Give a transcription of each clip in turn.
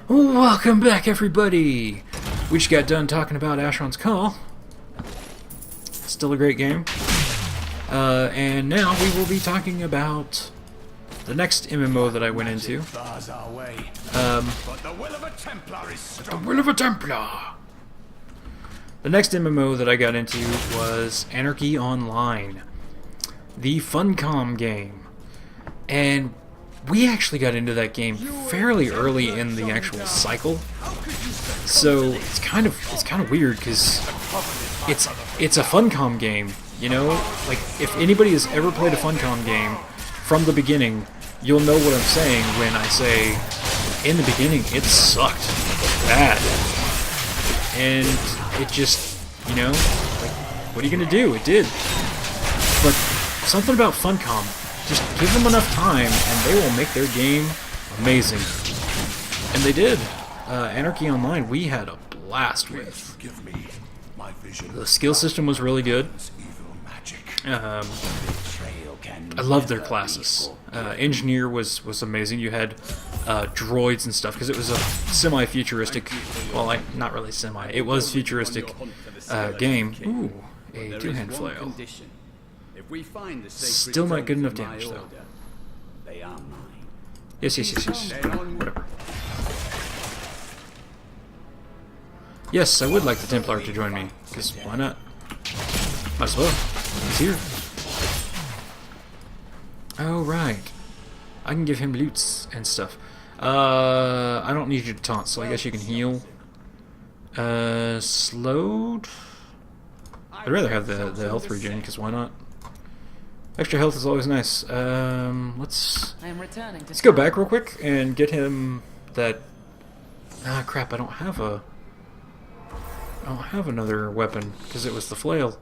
Welcome back, everybody! We just got done talking about Asheron's Call. Still a great game. And now we will be talking about the next MMO that I went into. The Will of a Templar! The next MMO that I got into was Anarchy Online, the Funcom game. And we actually got into that game fairly early in the actual cycle, so it's kind of weird because it's a Funcom game, you know. Like, if anybody has ever played a Funcom game from the beginning, you'll know what I'm saying when I say in the beginning it sucked bad, and it just, you know, like, what are you gonna do? It did, but something about Funcom. Just give them enough time, and they will make their game amazing. And they did. Anarchy Online, we had a blast with. The skill system was really good. I loved their classes. Engineer was amazing. You had droids and stuff, because it was a semi-futuristic, well, not really semi, it was futuristic game. Ooh, a two-hand flail. Still not good enough damage, though. Yes. Whatever. Yes, I would like the Templar to join me, because why not? Might as well. He's here. Oh, right. I can give him loots and stuff. I don't need you to taunt, so I guess you can heal. Slowed? I'd rather have the health regen, because why not? Extra health is always nice. Let's go back real quick and get him that. Ah, crap! I don't have another weapon because it was the flail.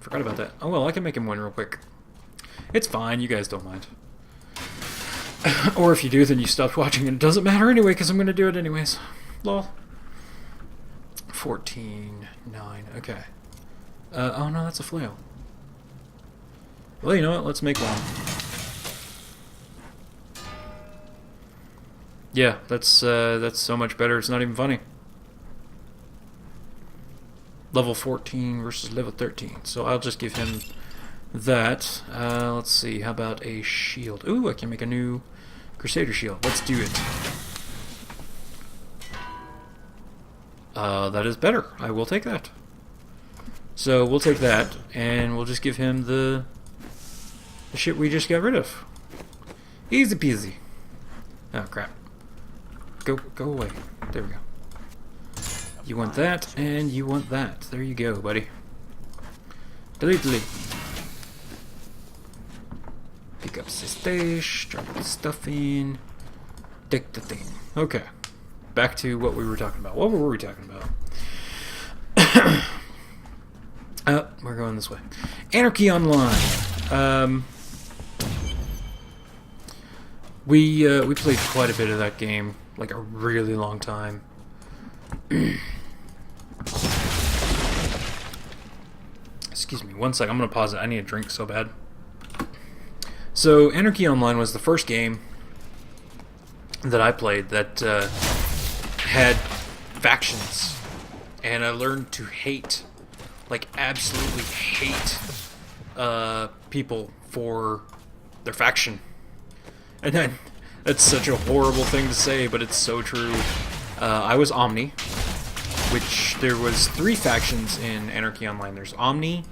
Forgot about that. Oh well, I can make him one real quick. It's fine. You guys don't mind. Or if you do, then you stopped watching and it doesn't matter anyway because I'm going to do it anyways. Lol. 14, 9. Okay. Oh no, that's a flail. Well, you know what? Let's make one. Yeah, that's so much better. It's not even funny. Level 14 versus level 13. So I'll just give him that. Let's see. How about a shield? Ooh, I can make a new Crusader shield. Let's do it. That is better. I will take that. So we'll take that, and we'll just give him the shit we just got rid of. Easy peasy. Oh crap. Go away. There we go. You want that, and you want that. There you go, buddy. Delete. Pick up the stash, drop the stuff in, take the thing. Okay. Back to what we were talking about. What were we talking about? We're going this way. Anarchy Online. We played quite a bit of that game, like a really long time. Excuse me, one sec. I'm gonna pause it. I need a drink so bad. So, Anarchy Online was the first game that I played that had factions, and I learned to hate. Like, absolutely hate people for their faction. And then, that's such a horrible thing to say, but it's so true. I was Omni, which there was 3 factions in Anarchy Online. There's Omni,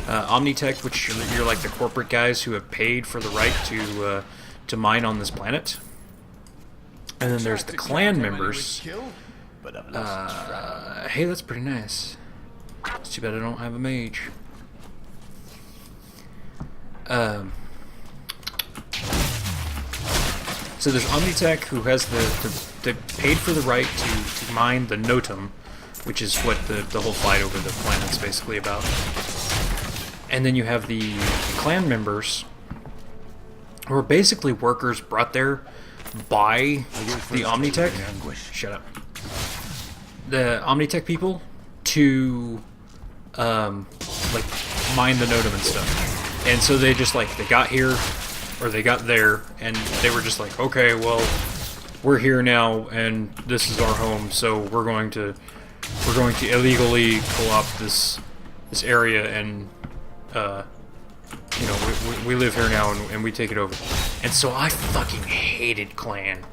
Omnitech, which you're like the corporate guys who have paid for the right to mine on this planet. And then there's the clan members. Hey, that's pretty nice. It's too bad I don't have a mage. So there's Omnitech, who has the paid for the right to mine the Notum, which is what the whole fight over the planet's basically about. And then you have the clan members, who are basically workers brought there by the Omnitech. Shut up. The Omnitech people to like mine the Notum and stuff. And so they just, like, they got here, or they got there, and they were just like, okay, well, we're here now, and this is our home, so we're going to illegally co-opt this area, and you know, we live here now, and we take it over. And so I fucking hated Clan.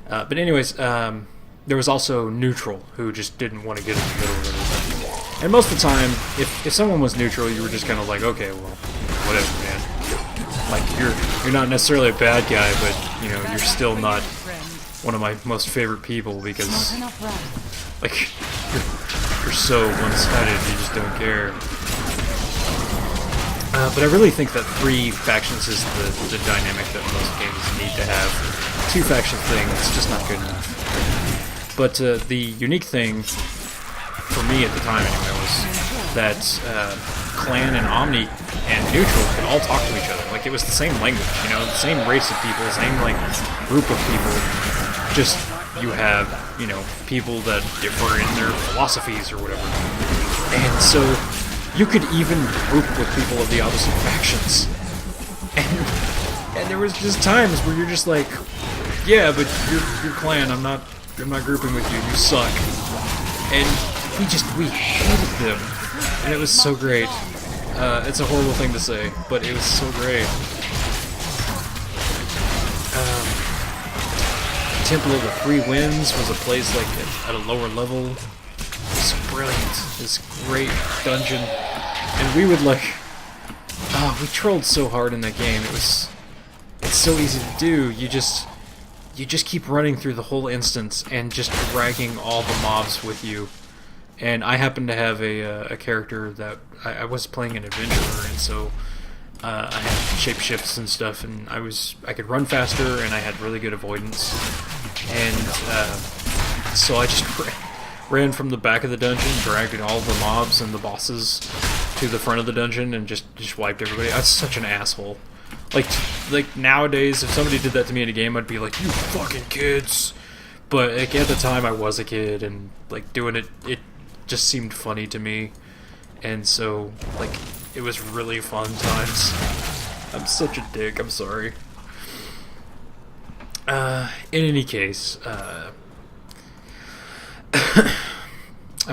But anyways, there was also Neutral, who just didn't want to get in the middle of everything. And most of the time, if someone was neutral, you were just kind of like, okay, well, whatever, man. Like, you're not necessarily a bad guy, but, you know, you're still not one of my most favorite people, because, like, you're so one-sided, you just don't care. But I really think that 3 factions is the dynamic that most games need to have. 2-faction thing, it's just not good enough. But the unique thing, for me at the time anyway, was that Clan and Omni and Neutral could all talk to each other. Like, it was the same language, you know, the same race of people, same, like, group of people. Just, you have, you know, people that differ in their philosophies or whatever. And so you could even group with people of the opposite factions. And there was just times where you're just like, yeah, but you're Clan, I'm not grouping with you, you suck. And we hated them. And it was so great. It's a horrible thing to say, but it was so great. Temple of the Three Winds was a place like at a lower level. It's brilliant. This great dungeon. And we would like, we trolled so hard in that game. It's so easy to do. You just keep running through the whole instance and just dragging all the mobs with you. And I happened to have a character that I was playing an adventurer, and so I had shapeshifts and stuff, and I could run faster, and I had really good avoidance. And so I just ran from the back of the dungeon, dragged all the mobs and the bosses to the front of the dungeon, and just wiped everybody. I was such an asshole. Like nowadays, if somebody did that to me in a game, I'd be like, you fucking kids. But like, at the time, I was a kid, and like doing it just seemed funny to me. And so, like, it was really fun times. I'm such a dick, I'm sorry. In any case, I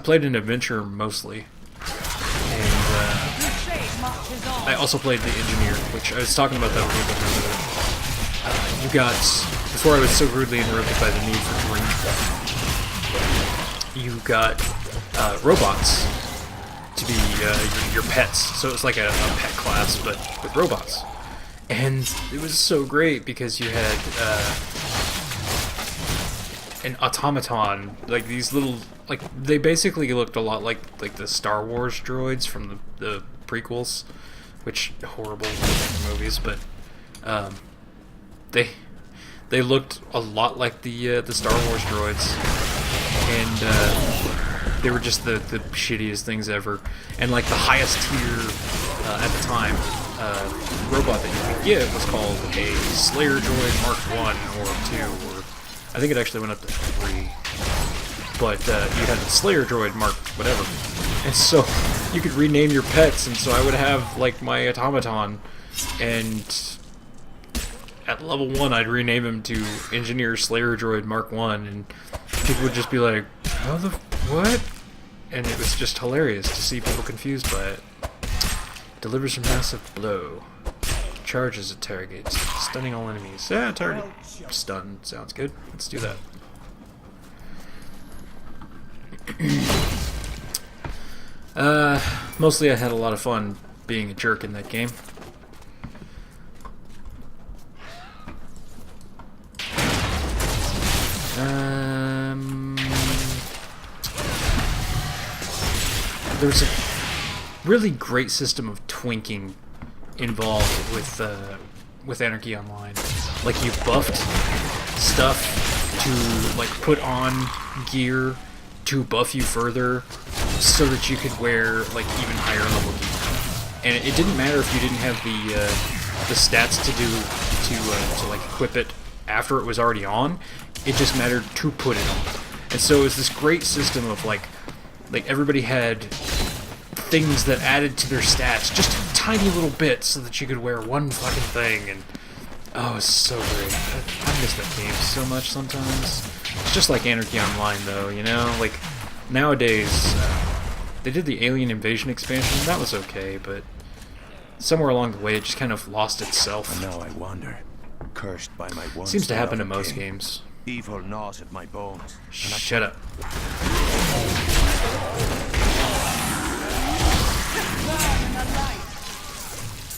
played an adventure mostly, and I also played the engineer, which I was talking about that a little bit earlier. You got, before I was so rudely interrupted by the need for drink, you got robots to be your pets, so it's like a pet class, but with robots. And it was so great because you had an automaton, like these little, like, they basically looked a lot like the Star Wars droids from the prequels, which horrible movies, but they looked a lot like the Star Wars droids, and they were just the shittiest things ever. And like the highest tier at the time robot that you could get was called a Slayer Droid Mark 1 or 2, or I think it actually went up to 3. But you had the Slayer Droid Mark whatever. And so you could rename your pets, and so I would have like my automaton, and at level 1 I'd rename him to Engineer Slayer Droid Mark 1, and people would just be like, how the what? And it was just hilarious to see people confused by it. Delivers a massive blow. Charges at targets. Stunning all enemies. Yeah, target stun. Sounds good. Let's do that. Mostly I had a lot of fun being a jerk in that game. There's a really great system of twinking involved with Anarchy Online. Like, you buffed stuff to like put on gear to buff you further, so that you could wear like even higher level gear. And it didn't matter if you didn't have the stats to like equip it after it was already on. It just mattered to put it on. And so it was this great system of like everybody had things that added to their stats, just a tiny little bit, so that you could wear one fucking thing, and Oh, it's so great. I miss that game so much sometimes. It's just like Anarchy Online, though, you know? Like, nowadays, they did the Alien Invasion expansion. That was okay, but somewhere along the way, it just kind of lost itself. And now I wander, cursed by my once Seems to happen in beloved most king. games. Evil gnawed at my bones. Shut up.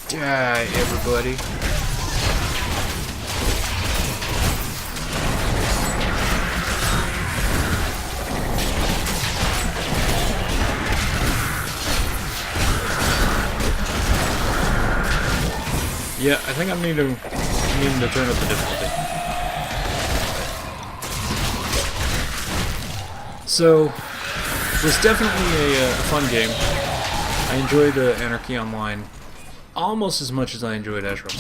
Die, everybody. Yeah, I think I'm needing to turn up the difficulty. So, it was definitely a fun game. I enjoyed Anarchy Online almost as much as I enjoyed Ezra.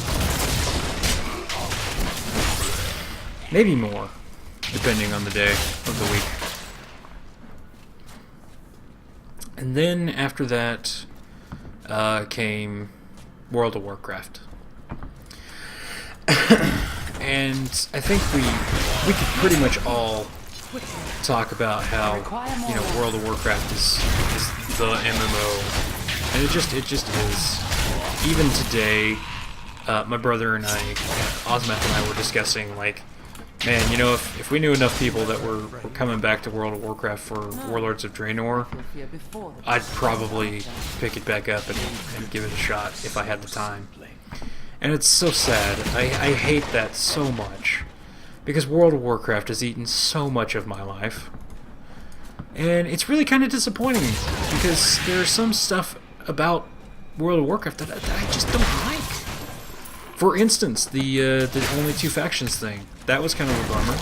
Maybe more, depending on the day of the week. And then after that came World of Warcraft. And I think we could pretty much all talk about how, you know, World of Warcraft is the MMO, and it just is. Even today, my brother and I, Osmeth and I, were discussing, like, man, you know, if we knew enough people that were coming back to World of Warcraft for Warlords of Draenor, I'd probably pick it back up and give it a shot if I had the time. And it's so sad. I hate that so much. Because World of Warcraft has eaten so much of my life. And it's really kind of disappointing. Because there's some stuff about World of Warcraft that I just don't like. For instance, the only two factions thing. That was kind of a bummer.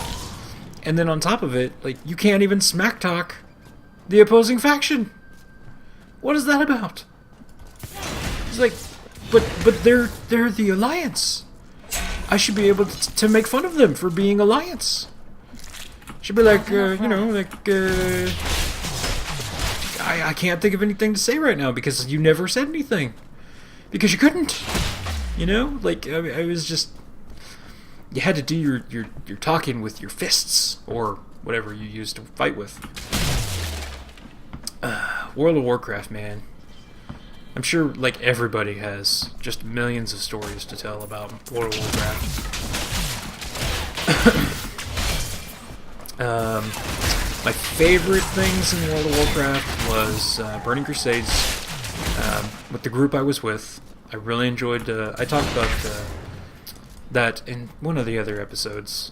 And then on top of it, like, you can't even smack talk the opposing faction. What is that about? It's like... But they're the Alliance. I should be able to make fun of them for being Alliance. Should be like, you know, like, I can't think of anything to say right now because you never said anything. Because you couldn't. You know? Like, I was just... You had to do your talking with your fists, or whatever you used to fight with. World of Warcraft, man. I'm sure, like, everybody has just millions of stories to tell about World of Warcraft. My favorite things in World of Warcraft was Burning Crusades. With the group I was with, I really enjoyed... I talked about that in one of the other episodes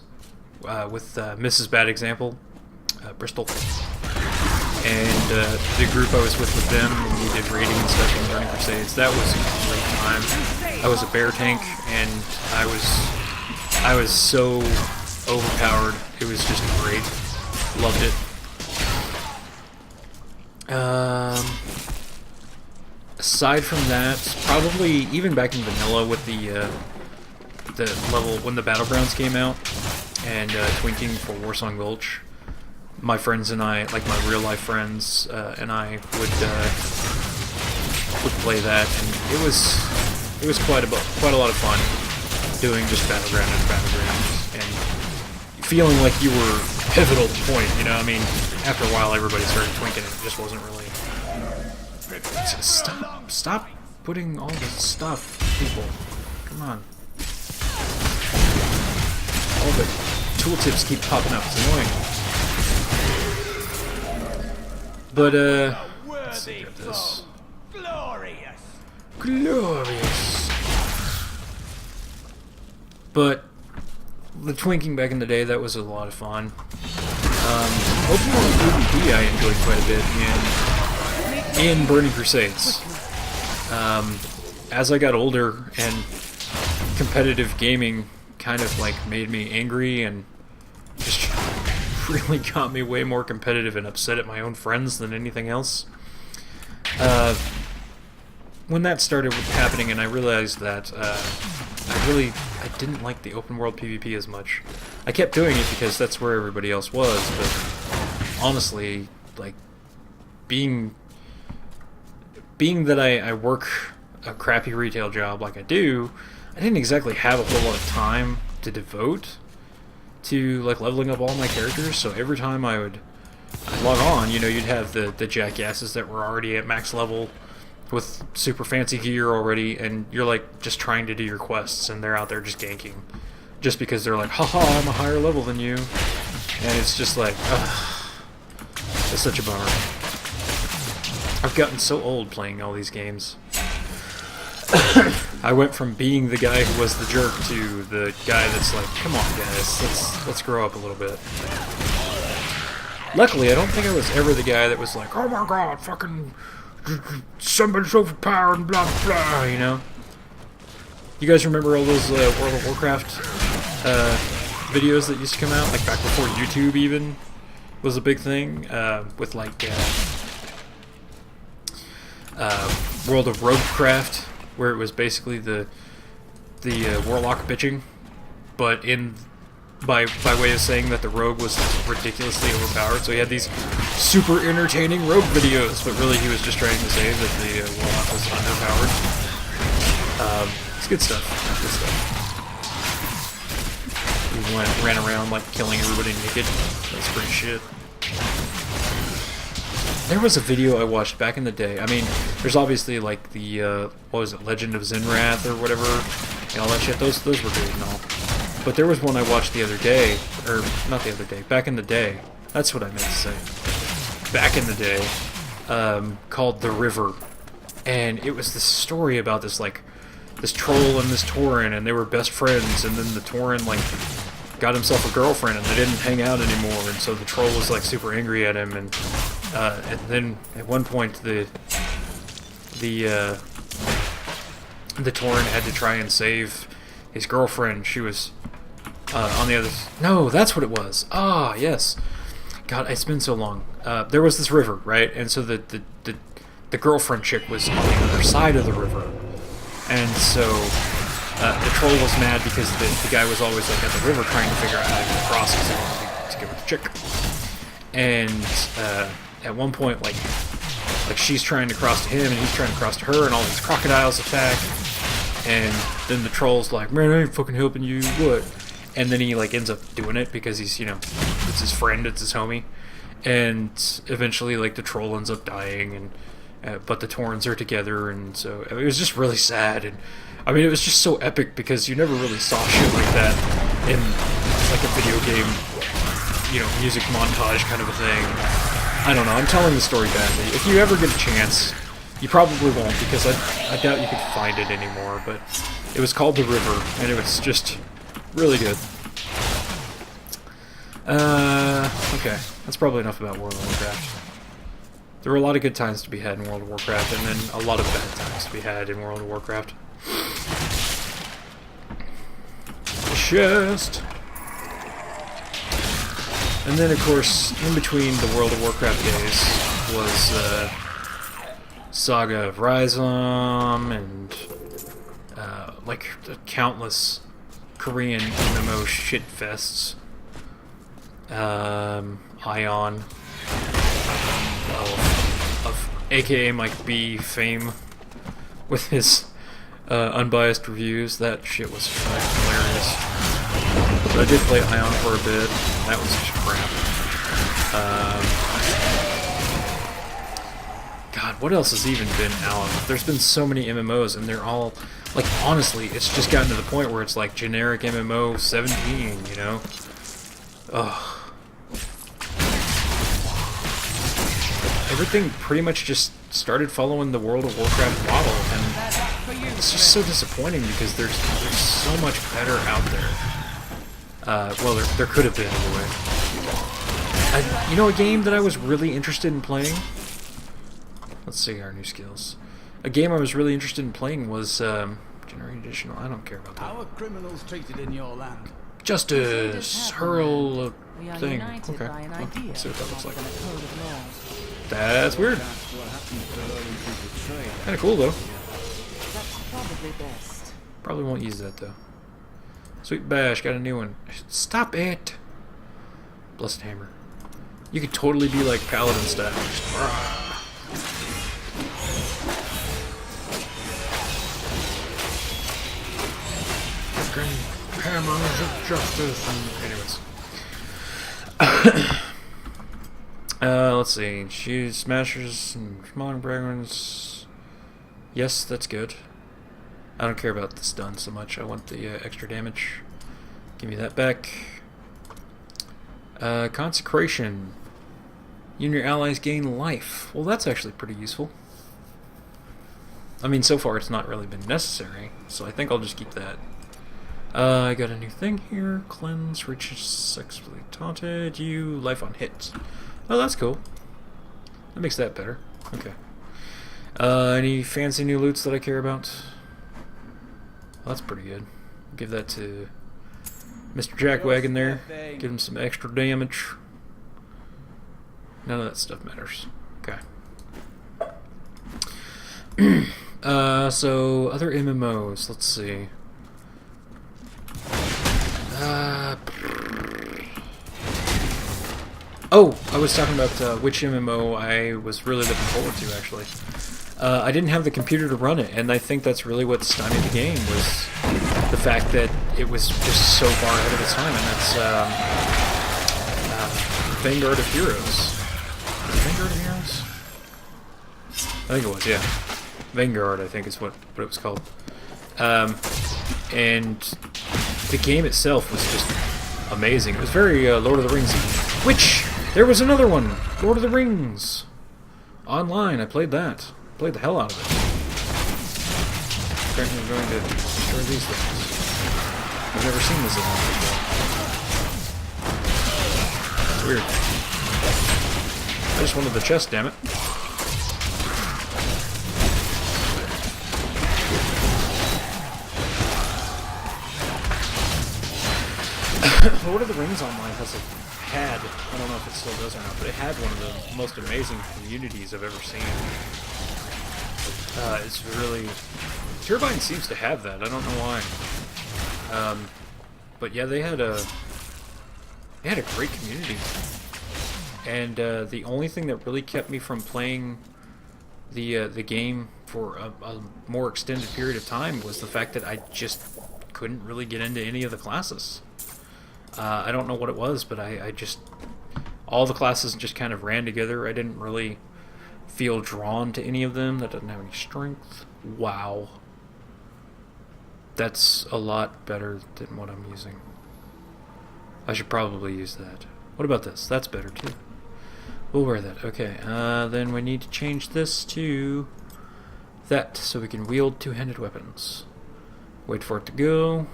with Mrs. Bad Example, Bristol. And the group I was with them, and we did raiding and stuff in Burning Crusades. That was a great time. I was a bear tank, and I was so overpowered. It was just great. Loved it. Aside from that, probably even back in vanilla with the level when the Battlegrounds came out, and Twinking for Warsong Gulch. My friends and I, like my real life friends, and I would play that, and it was quite a lot of fun doing just battleground and battleground, and feeling like you were pivotal point. You know, I mean, after a while, everybody started twinking, and it just wasn't really. Stop putting all this stuff, people. Come on. All the tooltips keep popping up. It's annoying. But, let's see this. Glorious. But, the twinking back in the day, that was a lot of fun. Open world PvP I enjoyed quite a bit in Burning Crusades. As I got older, and competitive gaming kind of, like, made me angry, and just really got me way more competitive and upset at my own friends than anything else. When that started happening, and I realized that I didn't like the open world PvP as much. I kept doing it because that's where everybody else was, but honestly, like, being that I work a crappy retail job like I do, I didn't exactly have a whole lot of time to devote to like leveling up all my characters, so every time I'd log on, you know, you'd have the jackasses that were already at max level with super fancy gear already, and you're like just trying to do your quests, and they're out there just ganking, just because they're like, haha, I'm a higher level than you, and it's just like, ugh, it's such a bummer. I've gotten so old playing all these games. I went from being the guy who was the jerk to the guy that's like, come on guys, let's grow up a little bit. Luckily, I don't think I was ever the guy that was like, oh my god, fucking somebody's overpowered and blah blah blah, you know? You guys remember all those World of Warcraft videos that used to come out, like back before YouTube even was a big thing, with like World of Roguecraft, where it was basically the warlock bitching, but by way of saying that the rogue was ridiculously overpowered. So he had these super entertaining rogue videos, but really he was just trying to say that the warlock was underpowered. It's good stuff. Good stuff. He ran around like killing everybody naked. That's pretty shit. There was a video I watched back in the day. I mean, there's obviously like the what was it, Legend of Zinrath or whatever, and all that shit. Those were good and all. But there was one I watched the other day, or not the other day, back in the day. That's what I meant to say. Back in the day, called The River, and it was this story about this troll and this tauren, and they were best friends, and then the tauren like got himself a girlfriend, and they didn't hang out anymore, and so the troll was like super angry at him, and then at one point the tauren had to try and save his girlfriend. She was on the other... No, that's what it was. Ah, yes. God, it's been so long. There was this river, right? And so the girlfriend chick was on the other side of the river. And so the troll was mad because the guy was always like at the river trying to figure out how to get across because he wanted to get with the chick. And at one point, like she's trying to cross to him and he's trying to cross to her, and all these crocodiles attack. And then the troll's like, man, I ain't fucking helping you, what? And then he like ends up doing it because he's, you know, it's his friend, it's his homie. And eventually like the troll ends up dying, and but the taurens are together, and so it was just really sad. And I mean, it was just so epic because you never really saw shit like that in like a video game, you know, music montage kind of a thing. I don't know, I'm telling the story badly. If you ever get a chance, you probably won't, because I doubt you could find it anymore, but it was called The River, and it was just really good. Okay, that's probably enough about World of Warcraft. There were a lot of good times to be had in World of Warcraft, and then a lot of bad times to be had in World of Warcraft. Chest! And then, of course, in between the World of Warcraft days was, Saga of Rhizom, and like countless Korean MMO shitfests. Ion of AKA Mike B fame with his unbiased reviews. That shit was hilarious. But I did play Ion for a bit. That was just crap. God, what else has even been out? There's been so many MMOs, and they're all, like, honestly, it's just gotten to the point where it's like generic MMO 17, you know? Ugh. Everything pretty much just started following the World of Warcraft model, and it's just so disappointing because there's so much better out there. Well, there could have been, anyway. You know, a game that I was really interested in playing? Let's see our new skills. A game I was really interested in playing was Generated Additional. I don't care about that. How are criminals treated in your land? Justice! Hurl thing. Okay. Well, let's see what that looks like. That's weird. Kinda cool, though. Probably won't use that, though. Sweet Bash, got a new one. Stop it! Blessed Hammer. You could totally be like Paladin style. hammers of justice. And anyways. Let's see. She smashes and smaller fragments. Yes, that's good. I don't care about the stun so much. I want the extra damage. Give me that back. Consecration. You and your allies gain life. Well, that's actually pretty useful. I mean, so far it's not really been necessary, so I think I'll just keep that. I got a new thing here. Cleanse, reaches successfully taunted. You, life on hit. Oh, that's cool. That makes that better. Okay. Any fancy new loots that I care about? Well, that's pretty good. Give that to Mr. Jackwagon there. Give him some extra damage. None of that stuff matters. Okay. So, other MMOs. Let's see. Oh, I was talking about which MMO I was really looking forward to, actually. I didn't have the computer to run it, and I think that's really what stymied the game, was the fact that it was just so far ahead of its time, and that's Vanguard of Heroes. Was it Vanguard of Heroes? I think it was, yeah. Vanguard, I think is what it was called. And the game itself was just amazing. It was very Lord of the Rings-y. Which, there was another one! Lord of the Rings! Online, I played that. Played the hell out of it. Apparently I'm going to destroy these things. I've never seen this in one before. It's weird. I just wanted the chest, damn it. Lord of the Rings Online had, I don't know if it still does or not, but it had one of the most amazing communities I've ever seen. It's really... Turbine seems to have that, I don't know why. But yeah, they had a great community. And the only thing that really kept me from playing the game for a more extended period of time was the fact that I just couldn't really get into any of the classes. I don't know what it was, but I just... all the classes just kind of ran together. I didn't really feel drawn to any of them. That doesn't have any strength. Wow. That's a lot better than what I'm using. I should probably use that. What about this? That's better too. We'll wear that. Okay, then we need to change this to that so we can wield two-handed weapons. Wait for it to go.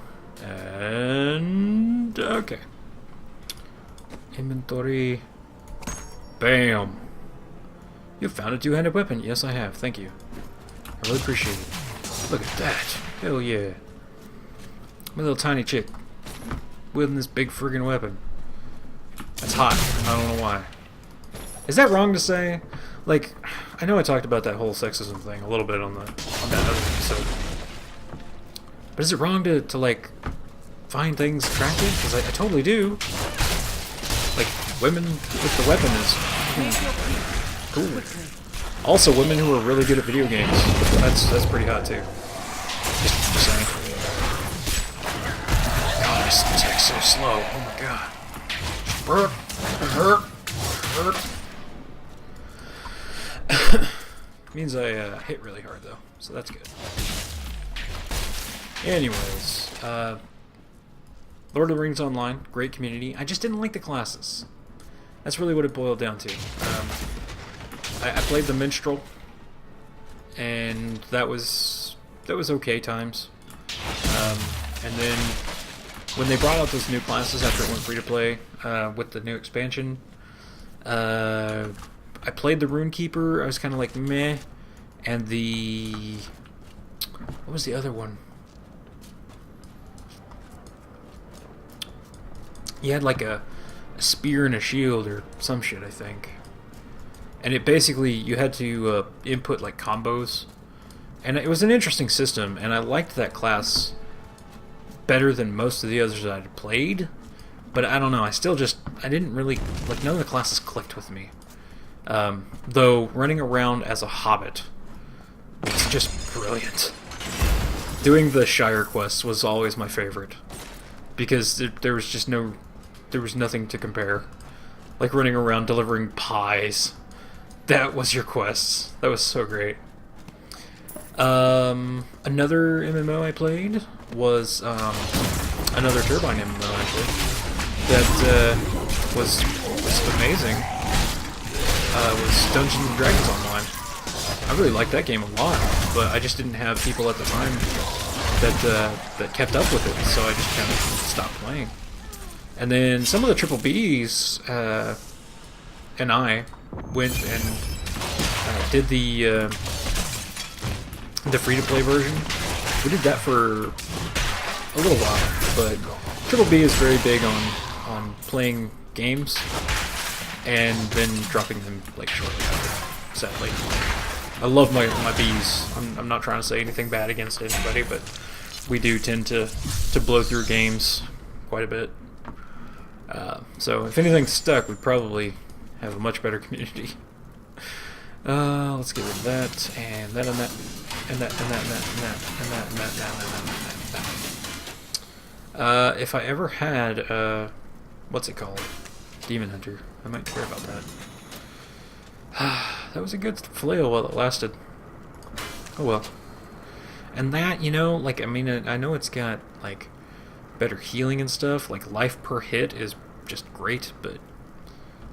And okay. Inventory. Bam. You found a two-handed weapon. Yes, I have. Thank you. I really appreciate it. Look at that. Hell yeah. My little tiny chick wielding this big friggin' weapon. That's hot. I don't know why. Is that wrong to say? Like, I know I talked about that whole sexism thing a little bit on that other episode. But is it wrong to like, find things attractive? Because I totally do. Like, women with the weapon is cool. Also, women who are really good at video games. That's pretty hot, too. Just saying. God, this attack's so slow. Oh my god. Means I hit really hard, though. So that's good. Anyways, Lord of the Rings Online, great community. I just didn't like the classes. That's really what it boiled down to. I played the Minstrel, and that was okay times. And then when they brought out those new classes after it went free to play with the new expansion, I played the Runekeeper. I was kind of like meh, and what was the other one? He had like a spear and a shield or some shit, I think. And it basically, you had to input like combos. And it was an interesting system, and I liked that class better than most of the others that I'd played. But I don't know, I didn't really, like, none of the classes clicked with me. Though, running around as a hobbit, it's just brilliant. Doing the Shire quests was always my favorite. because there was just there was nothing to compare. Like running around delivering pies. That was your quests. That was so great. Another MMO I played was another Turbine MMO actually. That was amazing. Was Dungeons and Dragons Online. I really liked that game a lot, but I just didn't have people at the time that kept up with it, so I just kind of stopped playing. And then some of the Triple Bs and I went and did the free-to-play version. We did that for a little while, but Triple B is very big on playing games and then dropping them like shortly after, sadly. I love my bees. I'm not trying to say anything bad against anybody, but we do tend to blow through games quite a bit. So if anything stuck, we'd probably have a much better community. Let's get rid of that, and that, and that, and that, and that, and that, and that, and that, and that, and that, and that. If I ever had, what's it called? Demon Hunter. I might care about that. That was a good flail while it lasted. Oh well. And that, you know, like, I mean, I know it's got, like, better healing and stuff. Like, life per hit is just great, but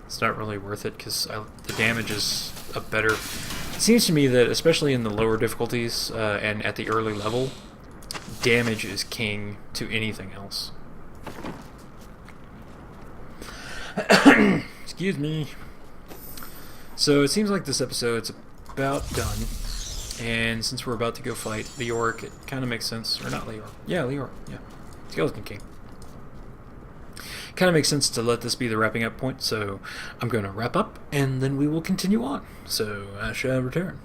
it's not really worth it because the damage is a better... It seems to me that, especially in the lower difficulties and at the early level, damage is king to anything else. Excuse me. So it seems like this episode's about done, and since we're about to go fight Leoric, it kind of makes sense, or not Leoric, yeah, Leoric, yeah, Skeleton King. Kind of makes sense to let this be the wrapping up point, so I'm going to wrap up, and then we will continue on. So I shall return.